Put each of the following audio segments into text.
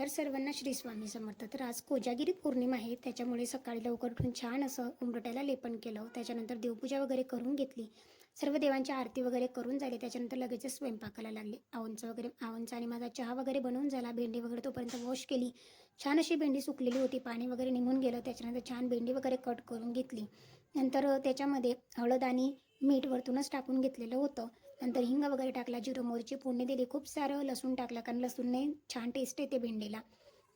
तर सर्वांना श्री स्वामी समर्थ. तर आज कोजागिरी पौर्णिमा आहे, त्याच्यामुळे सकाळी लवकर उठून छान असं उंबरठ्याला लेपन केलं. त्याच्यानंतर देवपूजा वगैरे करून घेतली. सर्व देवांची आरती वगैरे करून झाली. त्याच्यानंतर लगेचच स्वयंपाकाला लागले. आवनचा आणि माझा चहा वगैरे बनवून झाला. भेंडी वगैरे तोपर्यंत वॉश केली. छान अशी भेंडी सुकलेली होती, पाणी वगैरे निघून गेलं. त्याच्यानंतर छान भेंडी वगैरे कट करून घेतली. नंतर त्याच्यामध्ये हळद आणि मीठ वरतूनच टाकून घेतलेलं होतं. नंतर हिंग वगैरे टाकला, जिरं मोहरीची फोडणी दिली. खूप सारं लसूण टाकलं, कारण लसूणने छान टेस्ट येते भेंडीला.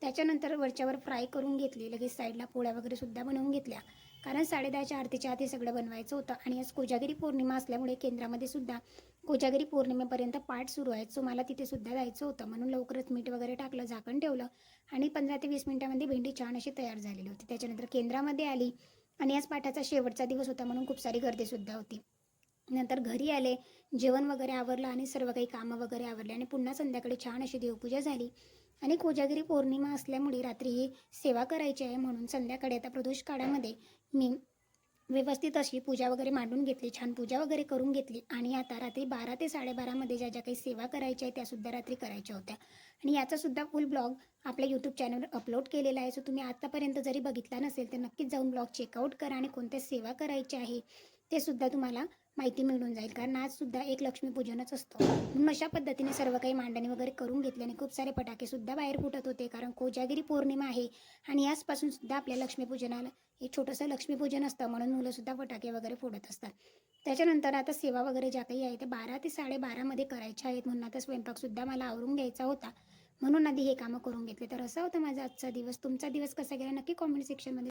त्याच्यानंतर वरच्यावर फ्राय करून घेतली. लगेच साईडला पोळ्या वगैरे सुद्धा बनवून घेतल्या, कारण 10:30च्या आरतीच्या आधी सगळं बनवायचं होतं. आणि आज कोजागिरी पौर्णिमा असल्यामुळे केंद्रामध्ये सुद्धा कोजागिरी पौर्णिमेपर्यंत पाठ सुरू आहे. सो मला तिथे सुद्धा जायचं होतं, म्हणून लवकरच मीठ वगैरे टाकलं, झाकण ठेवलं आणि 15 ते 20 मिनिटांमध्ये भेंडी छान अशी तयार झालेली होती. त्याच्यानंतर केंद्रामध्ये आली आणि आज पाठाचा शेवटचा दिवस होता, म्हणून खूप सारी गर्दीसुद्धा होती. नंतर घरी आले, जेवण वगैरे आवरलं आणि सर्व काही कामं वगैरे आवरले आणि पुन्हा संध्याकाळी छान अशी देवपूजा झाली. आणि कोजागिरी पौर्णिमा असल्यामुळे रात्री ही सेवा करायची आहे, म्हणून संध्याकाळी आता प्रदोष काळामध्ये मी व्यवस्थित अशी पूजा वगैरे मांडून घेतली, छान पूजा वगैरे करून घेतली. आणि आता रात्री 12 ते 12:30मध्ये ज्या ज्या काही सेवा करायच्या आहे त्यासुद्धा रात्री करायच्या होत्या. आणि याचासुद्धा फुल ब्लॉग आपल्या यूट्यूब चॅनलवर अपलोड केलेला आहे. सो तुम्ही आत्तापर्यंत जरी बघितला नसेल तर नक्कीच जाऊन ब्लॉग चेकआउट करा आणि कोणत्या सेवा करायच्या आहे ते सुद्धा तुम्हाला माहिती मिळून जाईल, कारण आजसुद्धा एक लक्ष्मीपूजनच असतो. म्हणून अशा पद्धतीने सर्व काही मांडणी वगैरे करून घेतल्याने खूप सारे फटाकेसुद्धा बाहेर फुटत होते, कारण कोजागिरी पौर्णिमा आहे आणि आजपासून सुद्धा आपल्या लक्ष्मीपूजनाला एक छोटंसं लक्ष्मीपूजन असतं, म्हणून मुलंसुद्धा फटाके वगैरे फोडत असतात. त्याच्यानंतर आता सेवा वगैरे ज्या काही आहे ते 12 ते 12:30मध्ये करायच्या आहेत, म्हणून आता स्वयंपाकसुद्धा मला आवरून घ्यायचा होता, म्हणून आधी हे कामं करून घेतले. तर असा होता माझा आजचा दिवस. तुमचा दिवस कसा गेला नक्की कॉमेंट सेक्शनमध्ये